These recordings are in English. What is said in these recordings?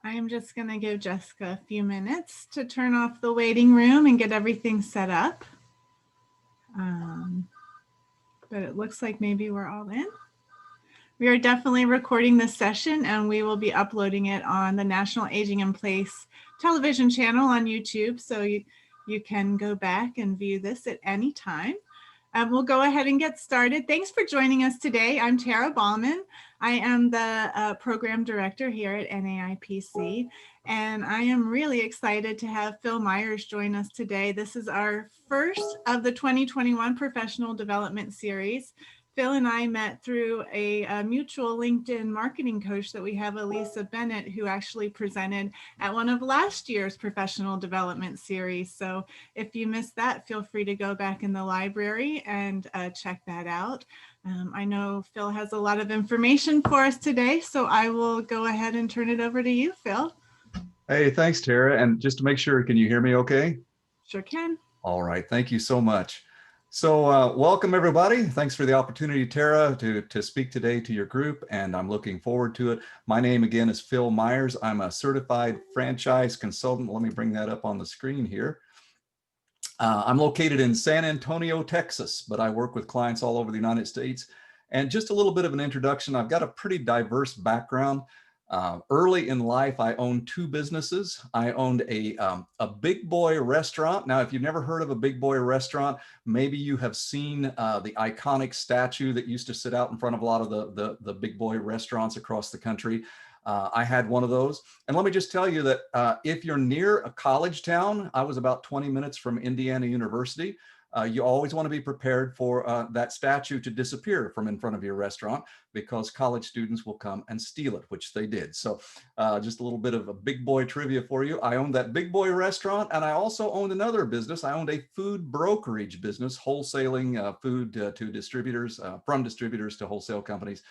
I am just going to give Jessica a few minutes to turn off the waiting room and get everything set up. But it looks like maybe we're all in. We are definitely recording this session and we will be uploading it on the National Aging in Place television channel on YouTube. So you can go back and view this at any time. We'll go ahead and get started. Thanks for joining us today. I'm Tara Ballman. I am the program director here at NAIPC, and I am really excited to have Phil Myers join us today. This is our first of the 2021 Professional Development Series. Phil and I met through a mutual LinkedIn marketing coach that we have, Elisa Bennett, who actually presented at one of last year's professional development series. So if you missed that, feel free to go back in the library and check that out. I know Phil has a lot of information for us today, so I will go ahead and turn it over to you, Phil. Hey, thanks, Tara. And just to make sure, can you hear me okay? Sure can. All right, thank you so much. So welcome everybody. Thanks for the opportunity, Tara, to speak today to your group, and I'm looking forward to it. My name again is Phil Myers. I'm a certified franchise consultant. Let me bring that up on the screen here. I'm located in San Antonio, Texas, but I work with clients all over the United States. And just a little bit of an introduction, I've got a pretty diverse background. Early in life, I owned two businesses. I owned a big boy restaurant. Now, if you've never heard of a big boy restaurant, maybe you have seen the iconic statue that used to sit out in front of a lot of the big boy restaurants across the country. I had one of those. And let me just tell you that if you're near a college town, I was about 20 minutes from Indiana University. You always want to be prepared for that statue to disappear from in front of your restaurant, because college students will come and steal it, which they did. So just a little bit of a big boy trivia for you. I owned that big boy restaurant, and I also owned another business. I owned a food brokerage business, wholesaling food to distributors, from distributors to wholesale companies.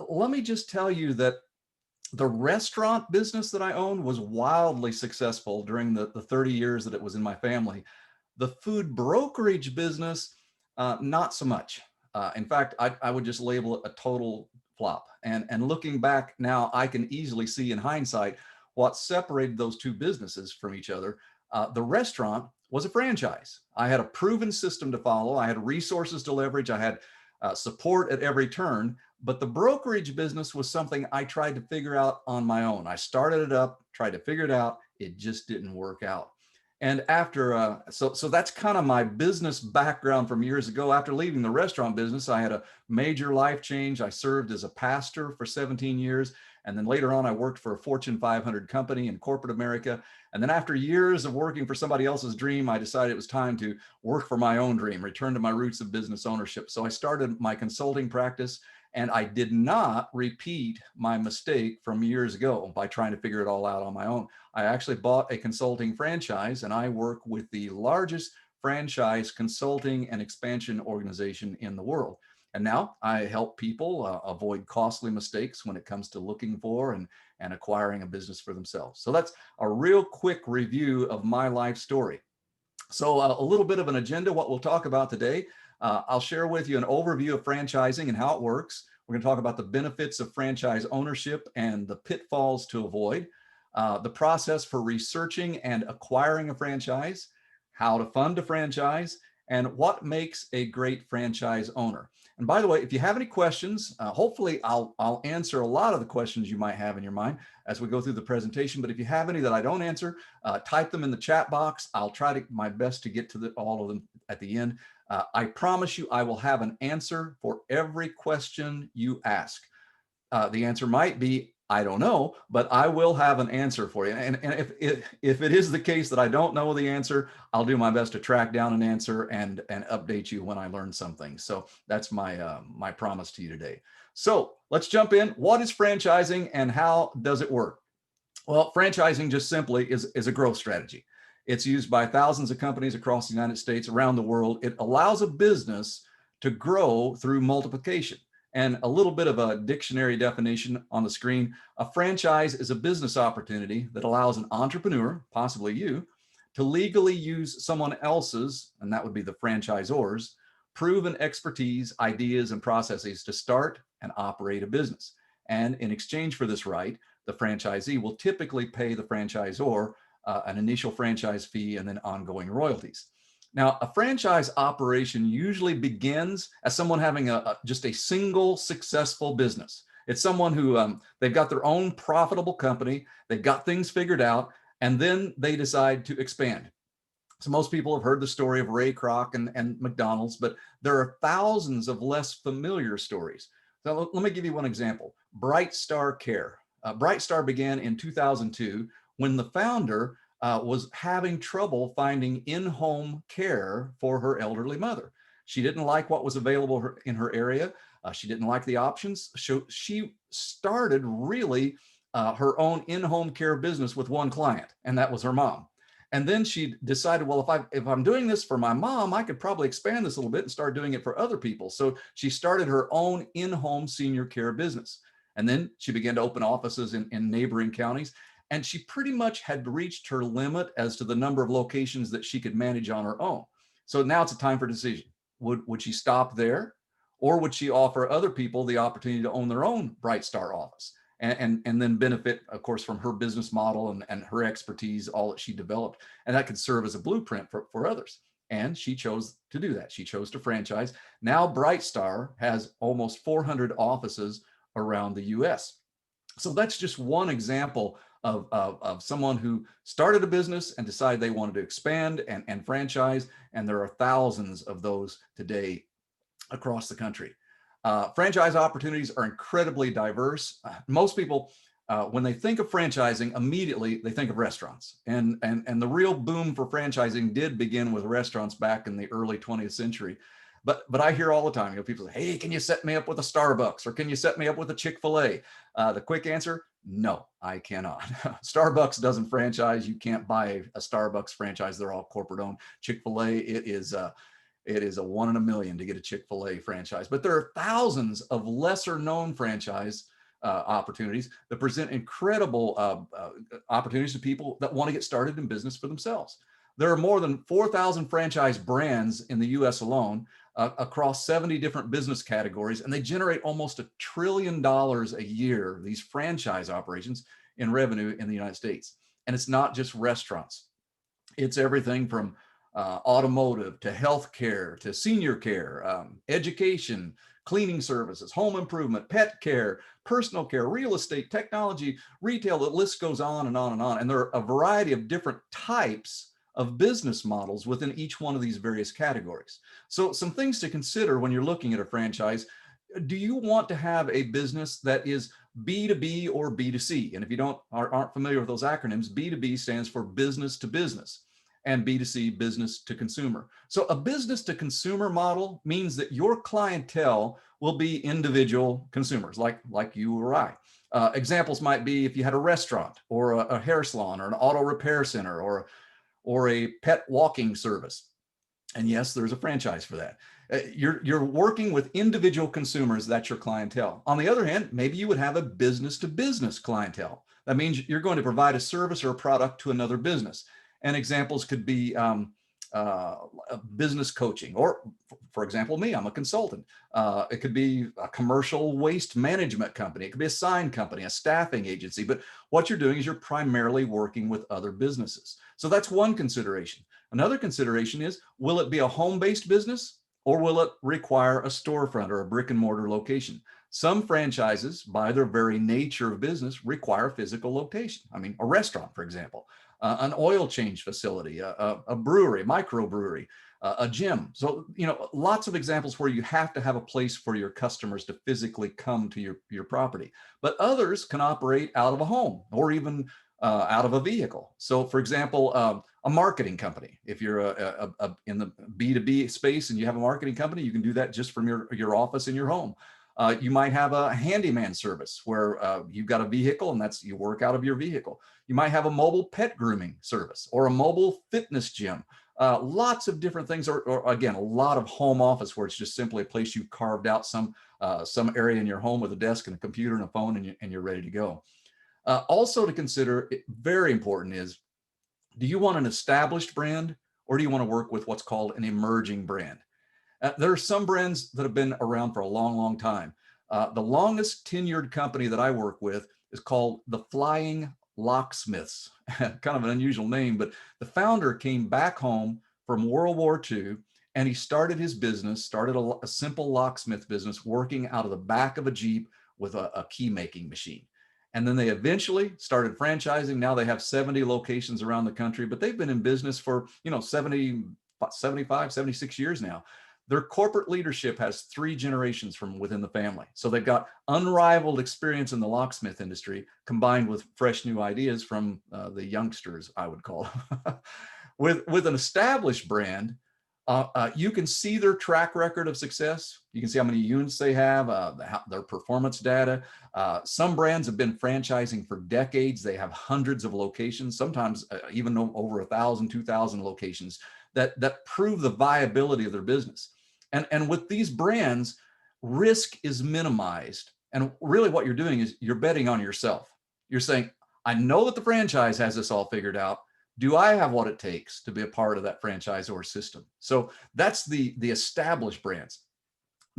Let me just tell you that the restaurant business that I owned was wildly successful during the 30 years that it was in my family. The food brokerage business, not so much. In fact, I would just label it a total flop. And looking back now, I can easily see in hindsight what separated those two businesses from each other. The restaurant was a franchise. I had a proven system to follow. I had resources to leverage. I had support at every turn. But the brokerage business was something I tried to figure out on my own. I started it up, tried to figure it out. It just didn't work out. And after, so that's kind of my business background from years ago. After leaving the restaurant business, I had a major life change. I served as a pastor for 17 years. And then later on, I worked for a Fortune 500 company in corporate America. And then after years of working for somebody else's dream, I decided it was time to work for my own dream, return to my roots of business ownership. So I started my consulting practice. And I did not repeat my mistake from years ago by trying to figure it all out on my own. I actually bought a consulting franchise, and I work with the largest franchise consulting and expansion organization in the world. And now I help people avoid costly mistakes when it comes to looking for and acquiring a business for themselves. So that's a real quick review of my life story. So a little bit of an agenda, what we'll talk about today. I'll share with you an overview of franchising and how it works. We're going to talk about the benefits of franchise ownership and the pitfalls to avoid, the process for researching and acquiring a franchise, how to fund a franchise, and what makes a great franchise owner. And by the way, if you have any questions, hopefully I'll answer a lot of the questions you might have in your mind as we go through the presentation. But if you have any that I don't answer, type them in the chat box. I'll try my best to get to all of them at the end. I promise you I will have an answer for every question you ask. The answer might be, I don't know, but I will have an answer for you. And if it is the case that I don't know the answer, I'll do my best to track down an answer and update you when I learn something. So that's my promise to you today. So let's jump in. What is franchising and how does it work? Well, franchising just simply is a growth strategy. It's used by thousands of companies across the United States, around the world. It allows a business to grow through multiplication. And a little bit of a dictionary definition on the screen. A franchise is a business opportunity that allows an entrepreneur, possibly you, to legally use someone else's, and that would be the franchisor's, proven expertise, ideas, and processes to start and operate a business. And in exchange for this right, the franchisee will typically pay the franchisor an initial franchise fee and then ongoing royalties. Now, a franchise operation usually begins as someone having just a single successful business. It's someone who they've got their own profitable company, they've got things figured out, and then they decide to expand. So most people have heard the story of Ray Kroc and McDonald's, but there are thousands of less familiar stories. So let me give you one example. Bright Star Care. Bright Star began in 2002 when the founder was having trouble finding in-home care for her elderly mother. She didn't like what was available in her area. She didn't like the options. So she started really her own in-home care business with one client, and that was her mom. And then she decided, well, if I'm doing this for my mom, I could probably expand this a little bit and start doing it for other people. So she started her own in-home senior care business. And then she began to open offices in neighboring counties. And she pretty much had reached her limit as to the number of locations that she could manage on her own. So now it's a time for decision. Would she stop there? Or would she offer other people the opportunity to own their own Bright Star office? And then benefit, of course, from her business model and her expertise, all that she developed. And that could serve as a blueprint for others. And she chose to do that. She chose to franchise. Now Bright Star has almost 400 offices around the US. So that's just one example of someone who started a business and decided they wanted to expand and franchise. And there are thousands of those today across the country. Franchise opportunities are incredibly diverse. Most people, when they think of franchising, immediately they think of restaurants. And the real boom for franchising did begin with restaurants back in the early 20th century. But I hear all the time, people say, hey, can you set me up with a Starbucks, or can you set me up with a Chick-fil-A? The quick answer, no, I cannot. Starbucks doesn't franchise. You can't buy a Starbucks franchise. They're all corporate owned. Chick-fil-A, it is a 1 in a million to get a Chick-fil-A franchise. But there are thousands of lesser known franchise opportunities that present incredible opportunities to people that want to get started in business for themselves. There are more than 4,000 franchise brands in the US alone across 70 different business categories, and they generate almost $1 trillion a year, these franchise operations, in revenue in the United States. And it's not just restaurants. It's everything from automotive to healthcare to senior care, education, cleaning services, home improvement, pet care, personal care, real estate, technology, retail. The list goes on and on and on. And there are a variety of different types of business models within each one of these various categories. So some things to consider when you're looking at a franchise. Do you want to have a business that is B2B or B2C? And if you aren't familiar with those acronyms, B2B stands for business to business, and B2C, business to consumer. So a business to consumer model means that your clientele will be individual consumers like you or I. Examples might be if you had a restaurant or a hair salon or an auto repair center or a pet walking service. And yes, there's a franchise for that. You're working with individual consumers, that's your clientele. On the other hand, maybe you would have a business to business clientele. That means you're going to provide a service or a product to another business. And examples could be business coaching, or for example, me, I'm a consultant. It could be a commercial waste management company. It could be a sign company, a staffing agency. But what you're doing is you're primarily working with other businesses. So that's one consideration. Another consideration is, will it be a home-based business, or will it require a storefront or a brick and mortar location? Some franchises, by their very nature of business, require physical location. I mean, a restaurant, for example. An oil change facility, a brewery, microbrewery, a gym. So, lots of examples where you have to have a place for your customers to physically come to your property. But others can operate out of a home or even out of a vehicle. So, for example, a marketing company. If you're in the B2B space and you have a marketing company, you can do that just from your office in your home. You might have a handyman service where you've got a vehicle and you work out of your vehicle. You might have a mobile pet grooming service or a mobile fitness gym. Lots of different things, or again, a lot of home office where it's just simply a place you've carved out some area in your home with a desk and a computer and a phone, and you're ready to go. Also to consider, very important is, do you want an established brand, or do you want to work with what's called an emerging brand? There are some brands that have been around for a long, long time. The longest tenured company that I work with is called the Flying Locksmiths. Kind of an unusual name, but the founder came back home from World War II, and he started his business, started a simple locksmith business working out of the back of a Jeep with a key making machine. And then they eventually started franchising. Now they have 70 locations around the country, but they've been in business for, 75, 76 years now. Their corporate leadership has 3 generations from within the family. So they've got unrivaled experience in the locksmith industry combined with fresh new ideas from the youngsters, I would call them. With an established brand, you can see their track record of success. You can see how many units they have, their performance data. Some brands have been franchising for decades. They have hundreds of locations, sometimes even over 1,000, 2,000 locations that prove the viability of their business. And with these brands, risk is minimized. And really what you're doing is you're betting on yourself. You're saying, I know that the franchise has this all figured out. Do I have what it takes to be a part of that franchisor system? So that's the established brands.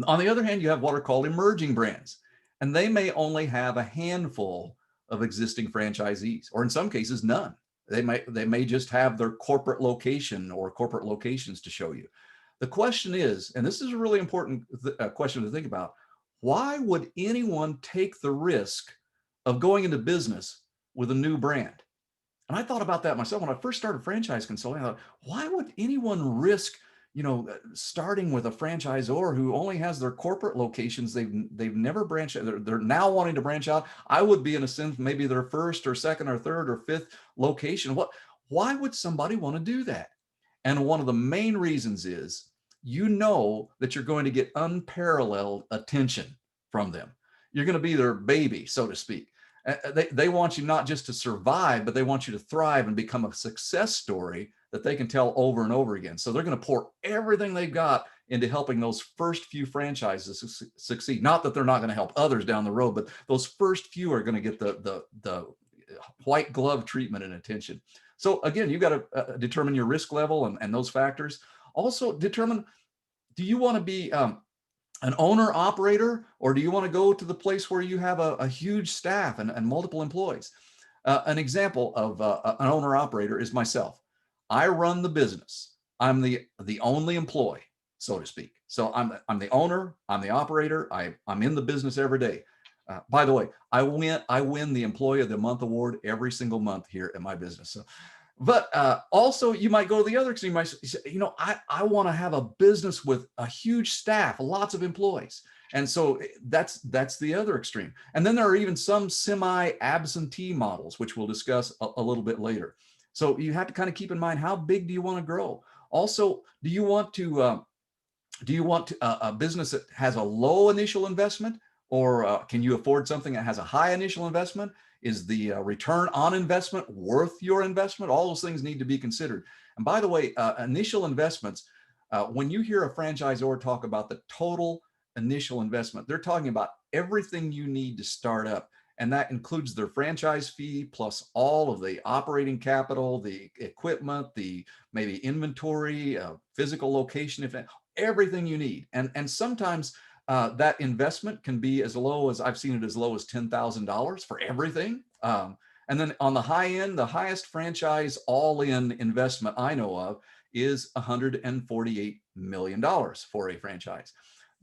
On the other hand, you have what are called emerging brands, and they may only have a handful of existing franchisees, or in some cases, none. They may just have their corporate location or corporate locations to show you. The question is, and this is a really important question to think about, why would anyone take the risk of going into business with a new brand? And I thought about that myself when I first started franchise consulting. I thought, why would anyone risk, starting with a franchisor who only has their corporate locations? They've never branched out. They're now wanting to branch out. I would be in a sense maybe their first or second or third or fifth location. Why would somebody want to do that? And one of the main reasons is, that you're going to get unparalleled attention from them. You're going to be their baby, so to speak. They want you not just to survive, but they want you to thrive and become a success story that they can tell over and over again. So they're going to pour everything they've got into helping those first few franchises succeed. Not that they're not going to help others down the road, but those first few are going to get the white glove treatment and attention. So again, you've got to determine your risk level and those factors. Also determine, do you want to be an owner operator, or do you want to go to the place where you have a huge staff and multiple employees? An example of an owner operator is myself. I run the business. I'm the only employee, so to speak. So I'm the owner, I'm the operator, I'm in the business every day. By the way, I win the Employee of the Month award every single month here at my business. So, but also you might go to the other extreme. You might say, I want to have a business with a huge staff, lots of employees. And so that's the other extreme. And then there are even some semi-absentee models, which we'll discuss a little bit later. So you have to kind of keep in mind, how big do you want to grow? Also, do you want a business that has a low initial investment, or can you afford something that has a high initial investment? Is the return on investment worth your investment? All those things need to be considered. And by the way, initial investments, when you hear a franchisor talk about the total initial investment, they're talking about everything you need to start up. And that includes their franchise fee plus all of the operating capital, the equipment, the maybe inventory, physical location, everything you need. And sometimes that investment can be as low as, I've seen it as low as $10,000 for everything. And then on the high end, the highest franchise all-in investment I know of is $148 million for a franchise.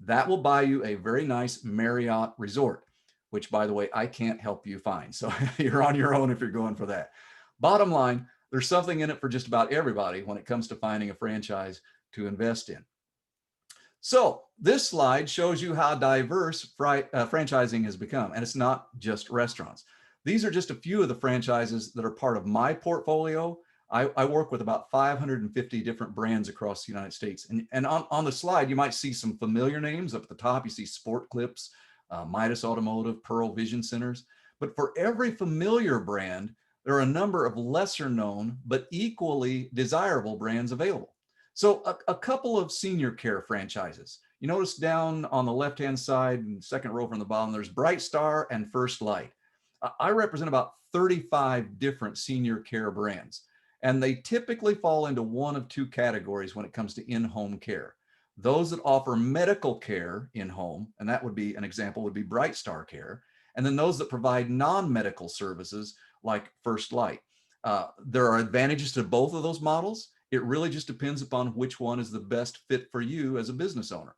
That will buy you a very nice Marriott resort, which, by the way, I can't help you find. So you're on your own if you're going for that. Bottom line, there's something in it for just about everybody when it comes to finding a franchise to invest in. So this slide shows you how diverse franchising has become, and it's not just restaurants. These are just a few of the franchises that are part of my portfolio. I work with about 550 different brands across the United States. And on the slide, you might see some familiar names. Up at the top, you see Sport Clips, Midas Automotive, Pearl Vision Centers. But for every familiar brand, there are a number of lesser known but equally desirable brands available. So a couple of senior care franchises. You notice down on the left-hand side, second row from the bottom, there's Bright Star and First Light. I represent about 35 different senior care brands, and they typically fall into one of two categories when it comes to in-home care. Those that offer medical care in-home, and that would be an example, would be Bright Star Care. and then those that provide non-medical services like First Light. There are advantages to both of those models. It really just depends upon which one is the best fit for you as a business owner.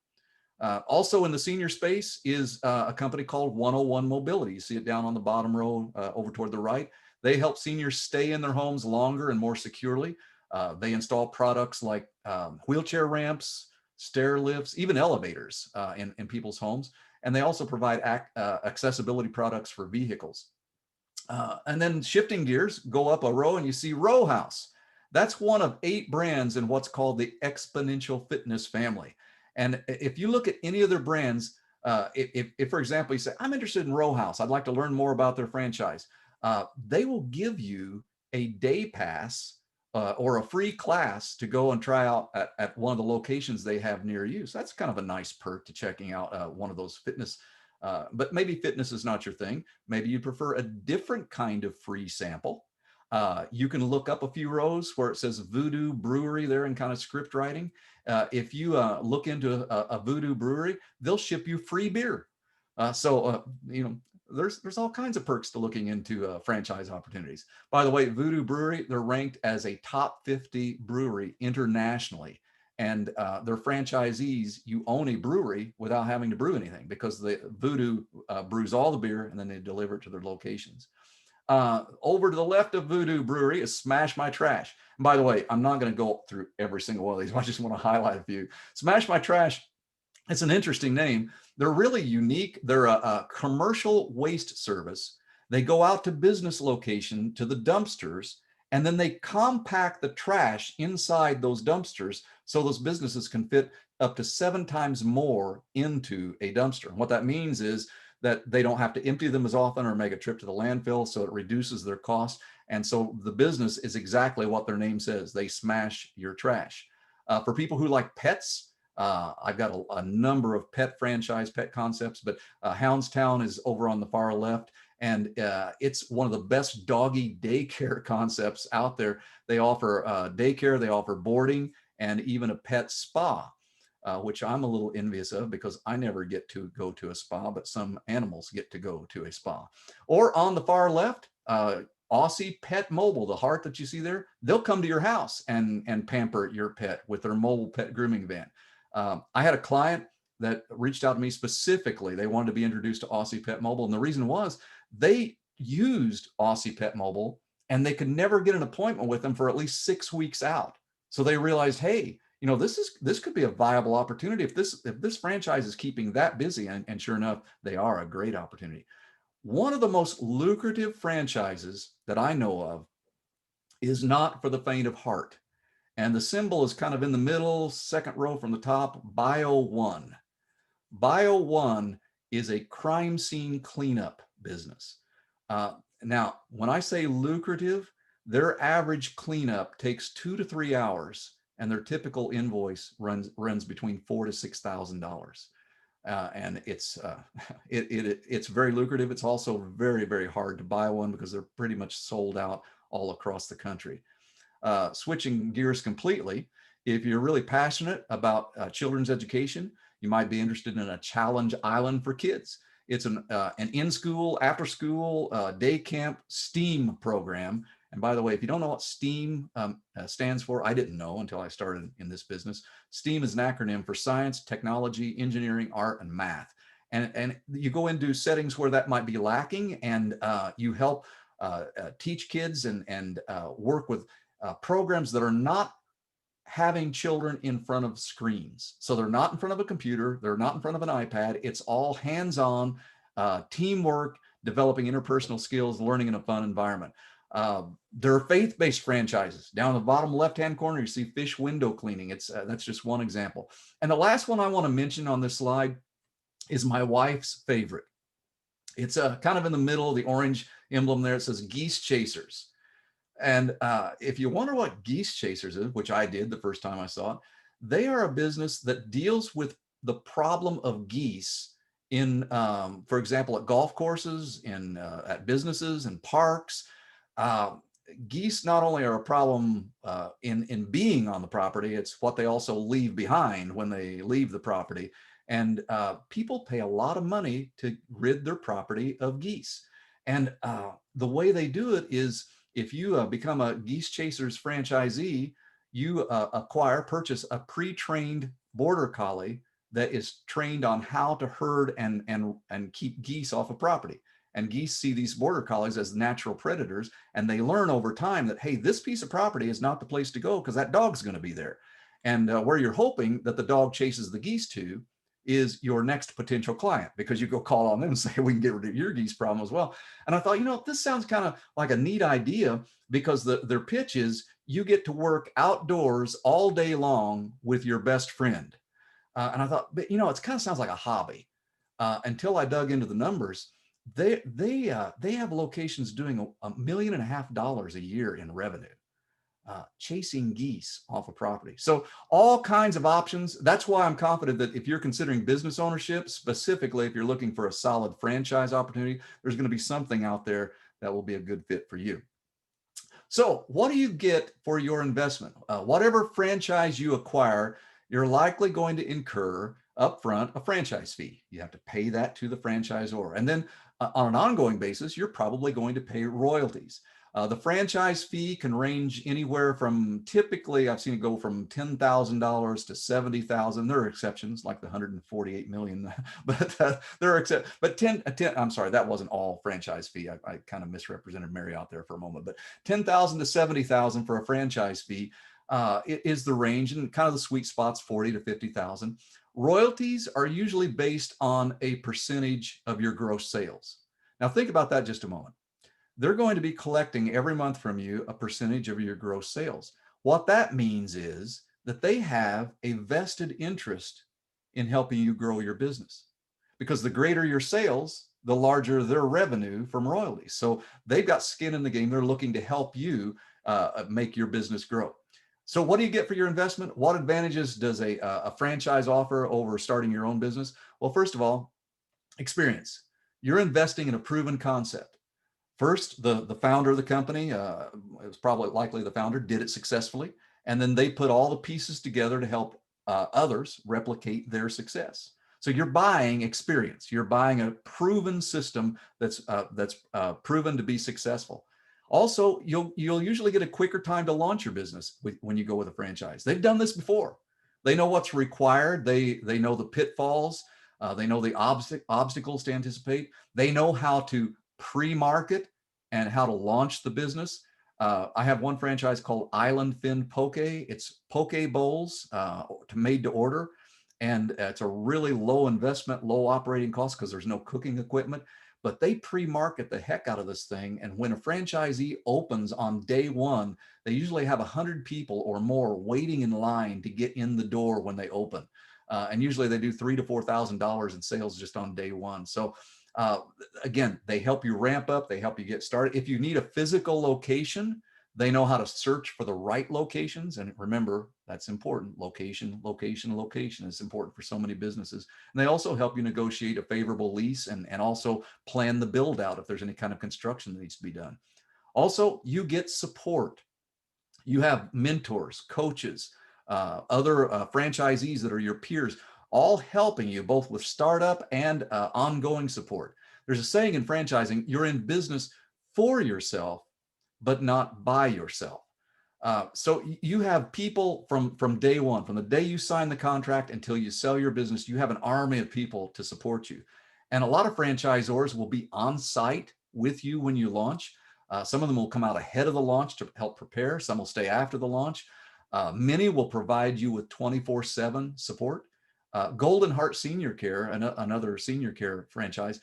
Also in the senior space is a company called 101 Mobility. You see it down on the bottom row over toward the right. They help seniors stay in their homes longer and more securely. They install products like wheelchair ramps, stair lifts, even elevators in people's homes. And they also provide accessibility products for vehicles. And then shifting gears, go up a row and you see Row House. That's one of 8 brands in what's called the Exponential Fitness family. And if you look at any of their brands, if for example, you say, I'm interested in Row House, I'd like to learn more about their franchise, they will give you a day pass or a free class to go and try out at one of the locations they have near you. So that's kind of a nice perk to checking out one of those fitness. But maybe fitness is not your thing. Maybe you prefer a different kind of free sample. You can look up a few rows where it says Voodoo Brewery there in kind of script writing. If you look into a Voodoo Brewery, they'll ship you free beer. You know, there's all kinds of perks to looking into franchise opportunities. By the way, Voodoo Brewery, they're ranked as a top 50 brewery internationally. And their franchisees, you own a brewery without having to brew anything because the Voodoo brews all the beer and then they deliver it to their locations. Over to the left of Voodoo Brewery is Smash My Trash. And by the way, I'm not going to go through every single one of these. I just want to highlight a few. Smash My Trash, it's an interesting name. They're really unique. They're a commercial waste service. They go out to business location to the dumpsters, and then they compact the trash inside those dumpsters so those businesses can fit up to 7 times more into a dumpster. And what that means is that they don't have to empty them as often or make a trip to the landfill, so it reduces their cost. And so the business is exactly what their name says. They smash your trash. For people who like pets, I've got a number of pet concepts, but Houndstown is over on the far left. And it's one of the best doggy daycare concepts out there. They offer daycare, they offer boarding, and even a pet spa, which I'm a little envious of because I never get to go to a spa, but some animals get to go to a spa. Or on the far left, Aussie Pet Mobile, the heart that you see there, they'll come to your house and pamper your pet with their mobile pet grooming van. I had a client that reached out to me specifically. They wanted to be introduced to Aussie Pet Mobile. And the reason was they used Aussie Pet Mobile and they could never get an appointment with them for at least 6 weeks out. So they realized, hey, you know, this could be a viable opportunity if this franchise is keeping that busy. And sure enough, they are a great opportunity. One of the most lucrative franchises that I know of is not for the faint of heart. And the symbol is kind of in the middle, second row from the top, Bio One. Bio One is a crime scene cleanup business. Now, when I say lucrative, their average cleanup takes 2 to 3 hours, and their typical invoice runs between $4,000 to $6,000. And it's very lucrative. It's also very, very hard to buy one because they're pretty much sold out all across the country. Switching gears completely, if you're really passionate about children's education, you might be interested in a Challenge Island for kids. It's an in-school, after-school, day camp STEAM program. And by the way, if you don't know what STEAM stands for, I didn't know until I started in this business. STEAM is an acronym for science, technology, engineering, art, and math. And you go into settings where that might be lacking, and you help teach kids and work with programs that are not having children in front of screens. So they're not in front of a computer, they're not in front of an iPad. It's all hands-on, teamwork, developing interpersonal skills, learning in a fun environment. There are faith-based franchises. Down in the bottom left-hand corner, you see Fish Window Cleaning. That's just one example. And the last one I want to mention on this slide is my wife's favorite. It's kind of in the middle, the orange emblem there. It says Geese Chasers. And if you wonder what Geese Chasers is, which I did the first time I saw it, they are a business that deals with the problem of geese in, for example, at golf courses, at businesses and parks. Geese not only are a problem in being on the property, it's what they also leave behind when they leave the property. And people pay a lot of money to rid their property of geese. And the way they do it is if you become a Geese Chasers franchisee, you purchase a pre-trained border collie that is trained on how to herd and keep geese off of property. And geese see these border collies as natural predators, and they learn over time that, hey, this piece of property is not the place to go because that dog's going to be there. And where you're hoping that the dog chases the geese to is your next potential client, because you go call on them and say, we can get rid of your geese problem as well. And I thought, this sounds kind of like a neat idea, because their pitch is you get to work outdoors all day long with your best friend. And I thought, but it kind of sounds like a hobby. Until I dug into the numbers, they have locations doing $1.5 million a year in revenue, chasing geese off of property. So all kinds of options. That's why I'm confident that if you're considering business ownership, specifically if you're looking for a solid franchise opportunity, there's going to be something out there that will be a good fit for you. So what do you get for your investment? Whatever franchise you acquire, you're likely going to incur upfront a franchise fee. You have to pay that to the franchisor. And then on an ongoing basis, you're probably going to pay royalties. The franchise fee can range anywhere from, typically I've seen it go from $10,000 to $70,000. There are exceptions like the 148 million, but there are exceptions. But I'm sorry, that wasn't all franchise fee. I kind of misrepresented Marriott there for a moment, but 10,000 to 70,000 for a franchise fee is the range, and kind of the sweet spot's 40 to 50,000. Royalties are usually based on a percentage of your gross sales. Now think about that just a moment. They're going to be collecting every month from you a percentage of your gross sales. What that means is that they have a vested interest in helping you grow your business, because the greater your sales, the larger their revenue from royalties. So they've got skin in the game. They're looking to help you make your business grow. So what do you get for your investment? What advantages does a franchise offer over starting your own business? Well, first of all, experience. You're investing in a proven concept. First, the founder of the company, it was probably likely the founder, did it successfully. And then they put all the pieces together to help others replicate their success. So you're buying experience. You're buying a proven system that's proven to be successful. Also, you'll usually get a quicker time to launch your business when you go with a franchise. They've done this before. They know what's required. They know the pitfalls. They know the obstacles to anticipate. They know how to pre-market and how to launch the business. I have one franchise called Island Fin Poke. It's poke bowls made to order. And it's a really low investment, low operating cost because there's no cooking equipment. But they pre-market the heck out of this thing. And when a franchisee opens on day one, they usually have 100 people or more waiting in line to get in the door when they open. And usually they do $3,000 to $4,000 in sales just on day one. So again, they help you ramp up. They help you get started. If you need a physical location, they know how to search for the right locations. And remember, that's important. Location, location, location is important for so many businesses. And they also help you negotiate a favorable lease and also plan the build out if there's any kind of construction that needs to be done. Also, you get support. You have mentors, coaches, other franchisees that are your peers, all helping you both with startup and ongoing support. There's a saying in franchising, you're in business for yourself, but not by yourself. So you have people from day one, from the day you sign the contract until you sell your business, you have an army of people to support you. And a lot of franchisors will be on site with you when you launch. Some of them will come out ahead of the launch to help prepare. Some will stay after the launch. Many will provide you with 24/7 support. Golden Heart Senior Care, another senior care franchise,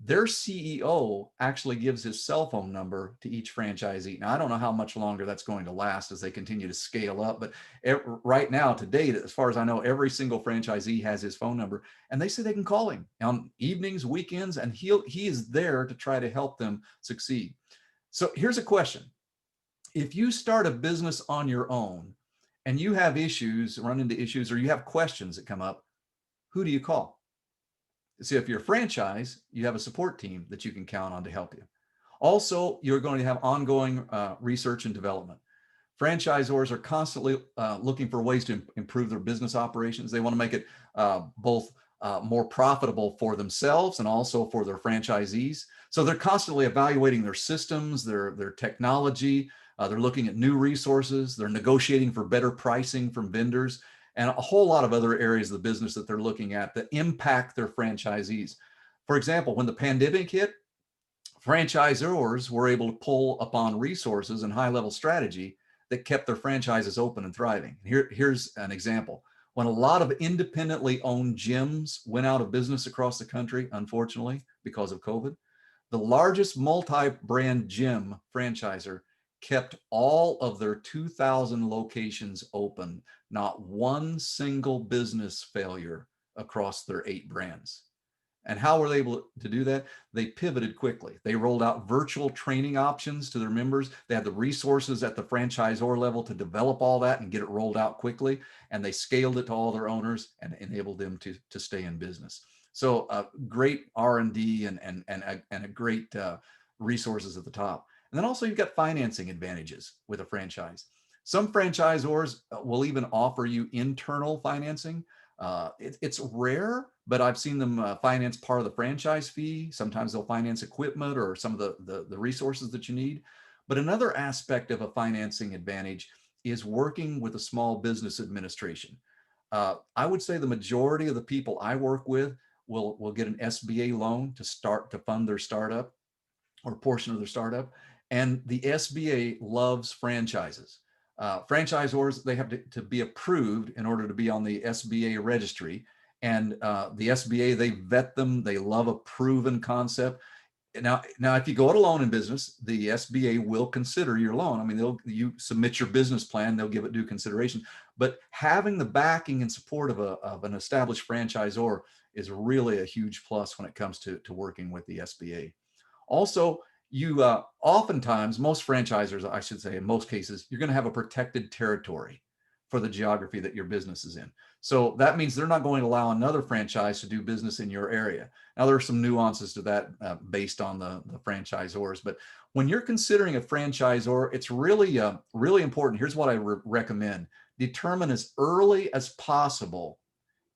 their CEO actually gives his cell phone number to each franchisee. Now, I don't know how much longer that's going to last as they continue to scale up, but right now, to date, as far as I know, every single franchisee has his phone number, and they say they can call him on evenings, weekends, and he is there to try to help them succeed. So here's a question. If you start a business on your own and you have issues, run into issues, or you have questions that come up, who do you call? See, if you're a franchise, you have a support team that you can count on to help you. Also, you're going to have ongoing research and development. Franchisors are constantly looking for ways to improve their business operations. They want to make it both more profitable for themselves and also for their franchisees. So they're constantly evaluating their systems, their technology. They're looking at new resources. They're negotiating for better pricing from vendors and a whole lot of other areas of the business that they're looking at that impact their franchisees. For example, when the pandemic hit, franchisors were able to pull upon resources and high-level strategy that kept their franchises open and thriving. Here's an example. When a lot of independently owned gyms went out of business across the country, unfortunately, because of COVID, the largest multi-brand gym franchisor kept all of their 2,000 locations open, not one single business failure across their 8 brands. And how were they able to do that? They pivoted quickly. They rolled out virtual training options to their members. They had the resources at the franchisor level to develop all that and get it rolled out quickly. And they scaled it to all their owners and enabled them to stay in business. So great R&D and a great resources at the top. And then also you've got financing advantages with a franchise. Some franchisors will even offer you internal financing. It's rare, but I've seen them finance part of the franchise fee. Sometimes they'll finance equipment or some of the resources that you need. But another aspect of a financing advantage is working with a small business administration. I would say the majority of the people I work with will get an SBA loan to fund their startup or portion of their startup. And the SBA loves franchises. Franchisors, they have to be approved in order to be on the SBA registry. And the SBA, they vet them. They love a proven concept. Now, if you go it alone in business, the SBA will consider your loan. I mean, you submit your business plan, they'll give it due consideration. But having the backing and support of an established franchisor is really a huge plus when it comes to working with the SBA. Also, you oftentimes, most franchisors, I should say, in most cases, you're going to have a protected territory for the geography that your business is in. So that means they're not going to allow another franchise to do business in your area. Now, there are some nuances to that based on the franchisors, but when you're considering a franchisor, it's really, really important. Here's what I recommend. Determine as early as possible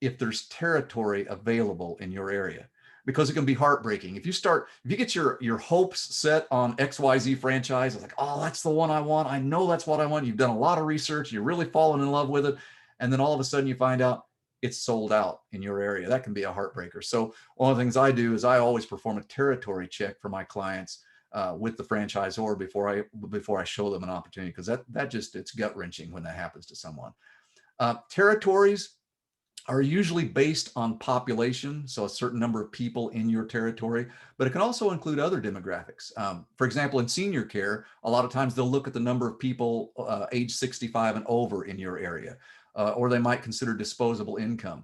if there's territory available in your area, because it can be heartbreaking. If you get your hopes set on XYZ franchise, it's like, oh, that's the one I want. I know that's what I want. You've done a lot of research. You're really falling in love with it. And then all of a sudden you find out it's sold out in your area. That can be a heartbreaker. So one of the things I do is I always perform a territory check for my clients with the franchisor before I show them an opportunity, because that just, it's gut wrenching when that happens to someone. Territories are usually based on population, so a certain number of people in your territory, but it can also include other demographics. For example, in senior care, a lot of times they'll look at the number of people age 65 and over in your area, or they might consider disposable income.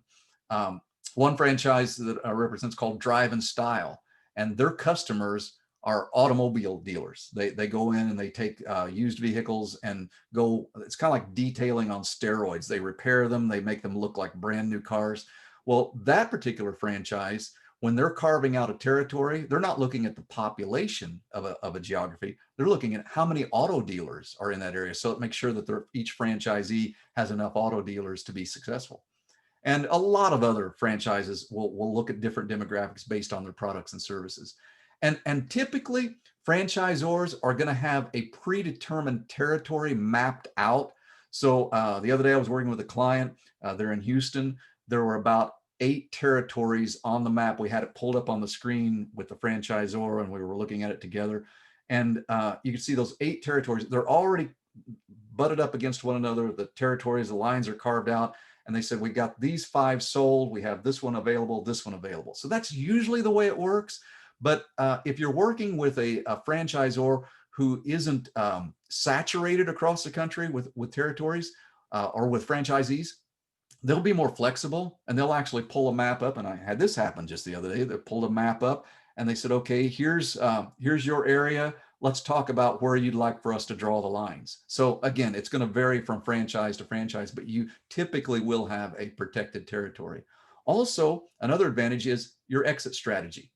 One franchise that I represent is called Drive and Style, and their customers are automobile dealers. They go in and they take used vehicles and go, it's kind of like detailing on steroids. They repair them, they make them look like brand new cars. Well, that particular franchise, when they're carving out a territory, they're not looking at the population of a geography. They're looking at how many auto dealers are in that area. So it makes sure that each franchisee has enough auto dealers to be successful. And a lot of other franchises will look at different demographics based on their products and services. And typically, franchisors are going to have a predetermined territory mapped out. So the other day I was working with a client. They're in Houston. There were about 8 territories on the map. We had it pulled up on the screen with the franchisor, and we were looking at it together. And you can see those 8 territories. They're already butted up against one another. The territories, the lines are carved out. And they said, we got these 5 sold. We have this one available, this one available. So that's usually the way it works. But if you're working with a franchisor who isn't saturated across the country with territories or with franchisees, they'll be more flexible, and they'll actually pull a map up. And I had this happen just the other day. They pulled a map up and they said, okay, here's your area. Let's talk about where you'd like for us to draw the lines. So again, it's going to vary from franchise to franchise, but you typically will have a protected territory. Also, another advantage is your exit strategy.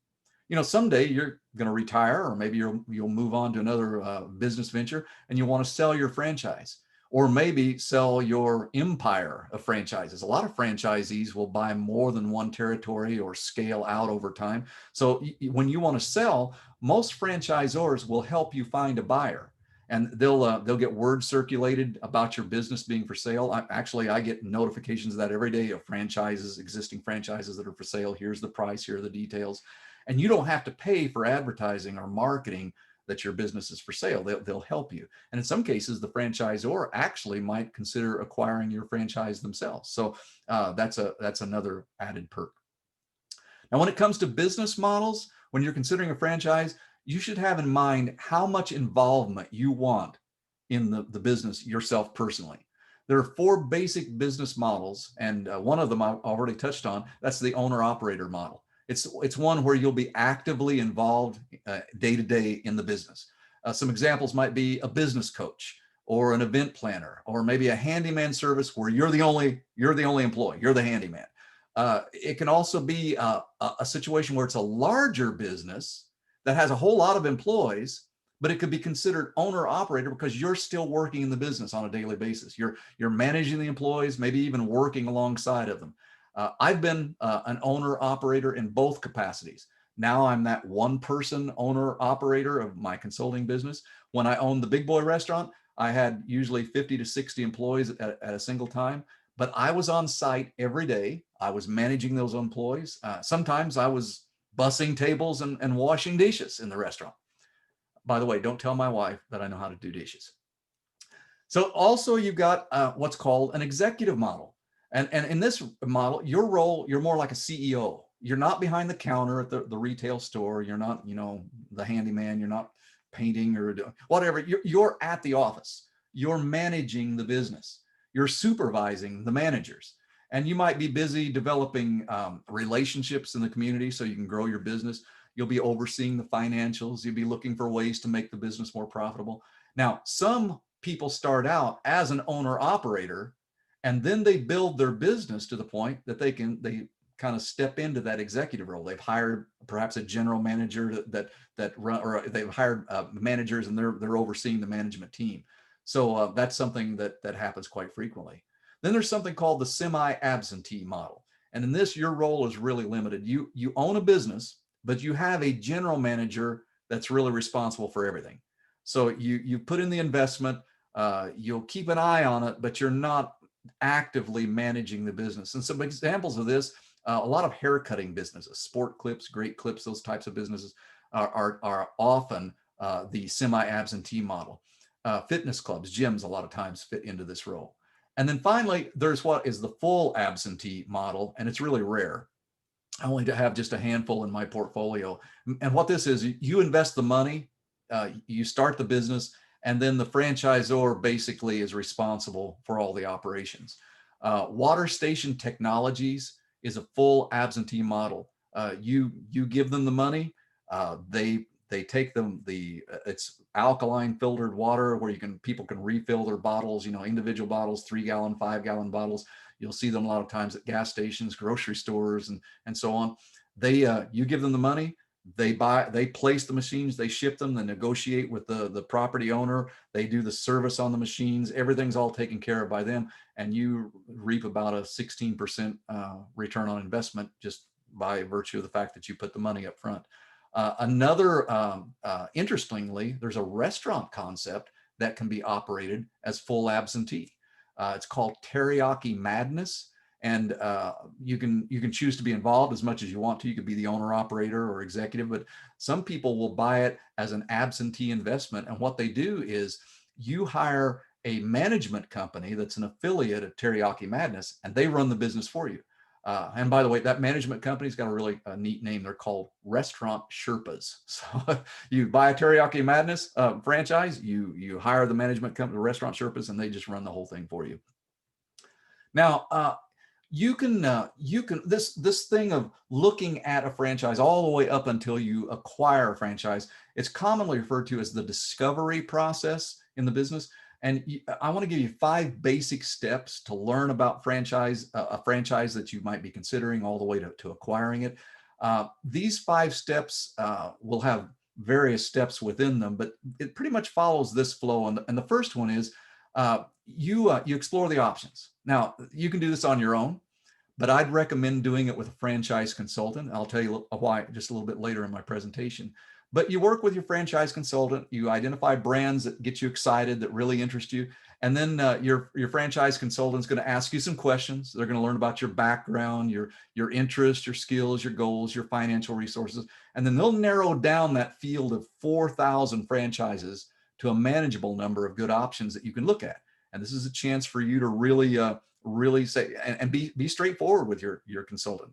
You know, someday you're going to retire, or maybe you'll move on to another business venture, and you want to sell your franchise. or maybe sell your empire of franchises. A lot of franchisees will buy more than one territory or scale out over time. So when you want to sell, most franchisors will help you find a buyer, and they'll get word circulated about your business being for sale. I get notifications of that every day, of franchises, existing franchises that are for sale. Here's the price, here are the details. And you don't have to pay for advertising or marketing that your business is for sale. They'll help you. And in some cases, the franchisor actually might consider acquiring your franchise themselves. So that's another added perk. Now, when it comes to business models, when you're considering a franchise, you should have in mind how much involvement you want in the business yourself personally. There are 4 basic business models, and one of them I already touched on. That's the owner-operator model. It's one where you'll be actively involved day to day in the business. Some examples might be a business coach, or an event planner, or maybe a handyman service where you're the only employee, you're the handyman. It can also be a situation where it's a larger business that has a whole lot of employees, but it could be considered owner operator because you're still working in the business on a daily basis. You're managing the employees, maybe even working alongside of them. I've been an owner operator in both capacities. Now I'm that one person owner operator of my consulting business. When I owned the Big Boy restaurant, I had usually 50 to 60 employees at a single time, but I was on site every day. I was managing those employees. Sometimes I was bussing tables and washing dishes in the restaurant. By the way, don't tell my wife that I know how to do dishes. So also you've got what's called an executive model. And in this model, your role, you're more like a CEO. You're not behind the counter at the retail store. You're not, the handyman. You're not painting or whatever. You're at the office. You're managing the business. You're supervising the managers. And you might be busy developing relationships in the community so you can grow your business. You'll be overseeing the financials. You'll be looking for ways to make the business more profitable. Now, some people start out as an owner operator, and then they build their business to the point that they kind of step into that executive role. They've hired perhaps a general manager that run, or they've hired managers, and they're overseeing the management team. So that's something that happens quite frequently. Then there's something called the semi-absentee model. And in this, your role is really limited. You own a business, but you have a general manager that's really responsible for everything. So you put in the investment, you'll keep an eye on it, but you're not actively managing the business. And some examples of this, a lot of haircutting businesses, Sport Clips, Great Clips, those types of businesses are often the semi-absentee model. Fitness clubs, gyms, a lot of times fit into this role. And then finally, there's what is the full absentee model, and it's really rare. I only have just a handful in my portfolio. And what this is, you invest the money, you start the business, and then the franchisor basically is responsible for all the operations. Water Station Technologies is a full absentee model. You give them the money, they take them it's alkaline filtered water where people can refill their bottles, individual bottles, 3-gallon, 5-gallon bottles. You'll see them a lot of times at gas stations, grocery stores, and so on. You give them the money, they place the machines, they ship them, they negotiate with the property owner, they do the service on the machines, everything's all taken care of by them, and you reap about a 16% return on investment just by virtue of the fact that you put the money up front. Interestingly, there's a restaurant concept that can be operated as full absentee. It's called Teriyaki Madness, and you can choose to be involved as much as you want to. You could be the owner operator or executive, but some people will buy it as an absentee investment. And what they do is you hire a management company that's an affiliate of Teriyaki Madness, and they run the business for you. And by the way, that management company's got a really neat name. They're called Restaurant Sherpas. So you buy a Teriyaki Madness franchise, you hire the management company, the Restaurant Sherpas, and they just run the whole thing for you. Now, you can this thing of looking at a franchise all the way up until you acquire a franchise, it's commonly referred to as the discovery process in the business. And I want to give you 5 basic steps to learn about a franchise that you might be considering all the way to acquiring it. These 5 steps will have various steps within them, but it pretty much follows this flow. And the first one is You explore the options. Now, you can do this on your own, but I'd recommend doing it with a franchise consultant. I'll tell you why just a little bit later in my presentation. But you work with your franchise consultant, you identify brands that get you excited, that really interest you, and then your franchise consultant is going to ask you some questions. They're going to learn about your background, your interests, your skills, your goals, your financial resources, and then they'll narrow down that field of 4,000 franchises to a manageable number of good options that you can look at. And this is a chance for you to really say and be straightforward with your consultant.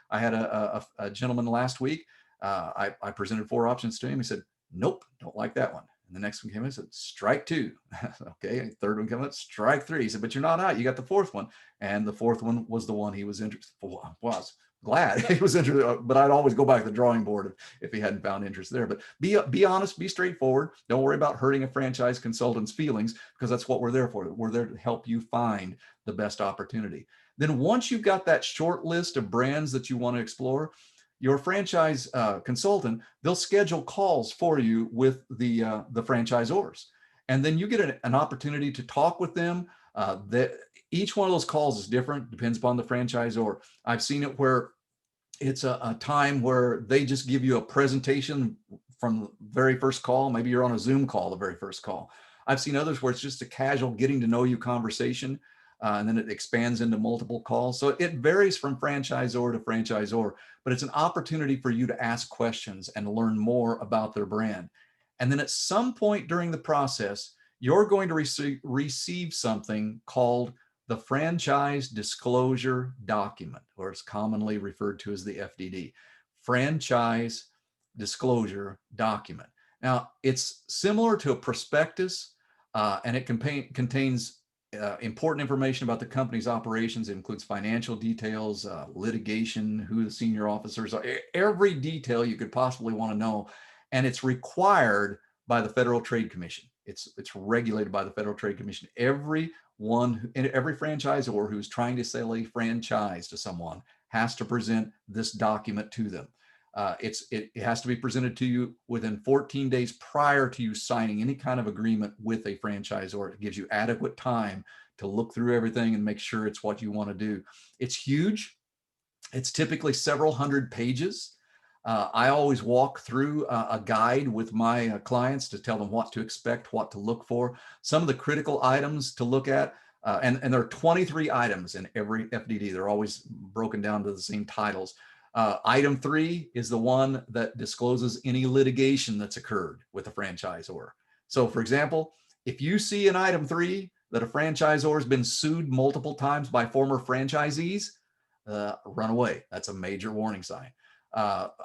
I had a gentleman last week. I presented 4 options to him. He said, "Nope, don't like that one." And the next one came in and said, "Strike 2." Okay, third one came in, "Strike 3." He said, "But you're not out. You got the 4th one." And the 4th one was the one he was interested for. Was glad he was interested, but I'd always go back to the drawing board if he hadn't found interest there. But be honest, be straightforward. Don't worry about hurting a franchise consultant's feelings, because that's what we're there for. We're there to help you find the best opportunity. Then once you've got that short list of brands that you want to explore, your franchise consultant, they'll schedule calls for you with the franchisors. And then you get an opportunity to talk with them. Each one of those calls is different, depends upon the franchisor. I've seen it where it's a time where they just give you a presentation from the very first call. Maybe you're on a Zoom call, the very first call. I've seen others where it's just a casual getting to know you conversation, and then it expands into multiple calls. So it varies from franchisor to franchisor, but it's an opportunity for you to ask questions and learn more about their brand. And then at some point during the process, you're going to receive something called the Franchise Disclosure Document, or it's commonly referred to as the FDD, Franchise Disclosure Document. Now, it's similar to a prospectus, and it contains important information about the company's operations. It includes financial details, litigation, who the senior officers are, every detail you could possibly want to know. And it's required by the Federal Trade Commission. It's regulated by the Federal Trade Commission. Every franchisor who's trying to sell a franchise to someone has to present this document to them. It has to be presented to you within 14 days prior to you signing any kind of agreement with a franchisor. It gives you adequate time to look through everything and make sure it's what you want to do. It's huge. It's typically several hundred pages. I always walk through a guide with my clients to tell them what to expect, what to look for, some of the critical items to look at. And there are 23 items in every FDD. They're always broken down to the same titles. Item 3 is the one that discloses any litigation that's occurred with a franchisor. So for example, if you see in item 3 that a franchisor has been sued multiple times by former franchisees, run away. That's a major warning sign.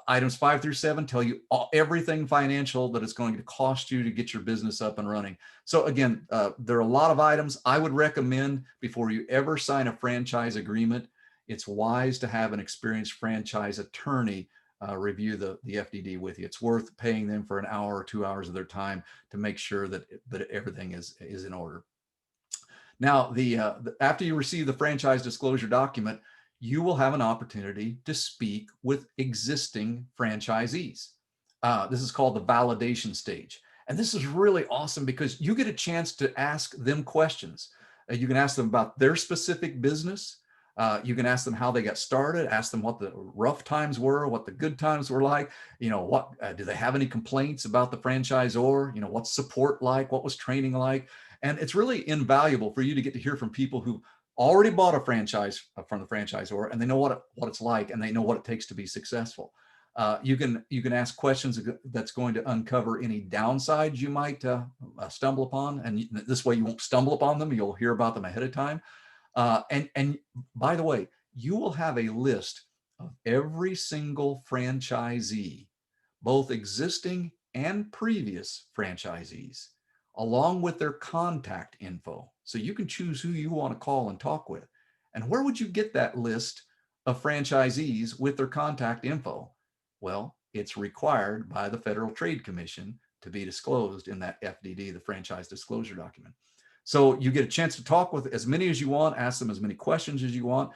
Items 5 through 7 tell you everything financial that it's going to cost you to get your business up and running. So again, there are a lot of items. I would recommend, before you ever sign a franchise agreement, it's wise to have an experienced franchise attorney review the FDD with you. It's worth paying them for an hour or 2 hours of their time to make sure that everything is in order. Now, after you receive the franchise disclosure document, you will have an opportunity to speak with existing franchisees. This is called the validation stage. And this is really awesome because you get a chance to ask them questions. You can ask them about their specific business. You can ask them how they got started, ask them what the rough times were, what the good times were like, what do they have any complaints about the franchisor, what's support like, what was training like. And it's really invaluable for you to get to hear from people who already bought a franchise from the franchisor, and they know what it's like, and they know what it takes to be successful. You can ask questions that's going to uncover any downsides you might stumble upon, and this way you won't stumble upon them. You'll hear about them ahead of time. And by the way, you will have a list of every single franchisee, both existing and previous franchisees, along with their contact info. So you can choose who you want to call and talk with. And where would you get that list of franchisees with their contact info? Well, it's required by the Federal Trade Commission to be disclosed in that FDD, the franchise disclosure document. So you get a chance to talk with as many as you want, ask them as many questions as you want.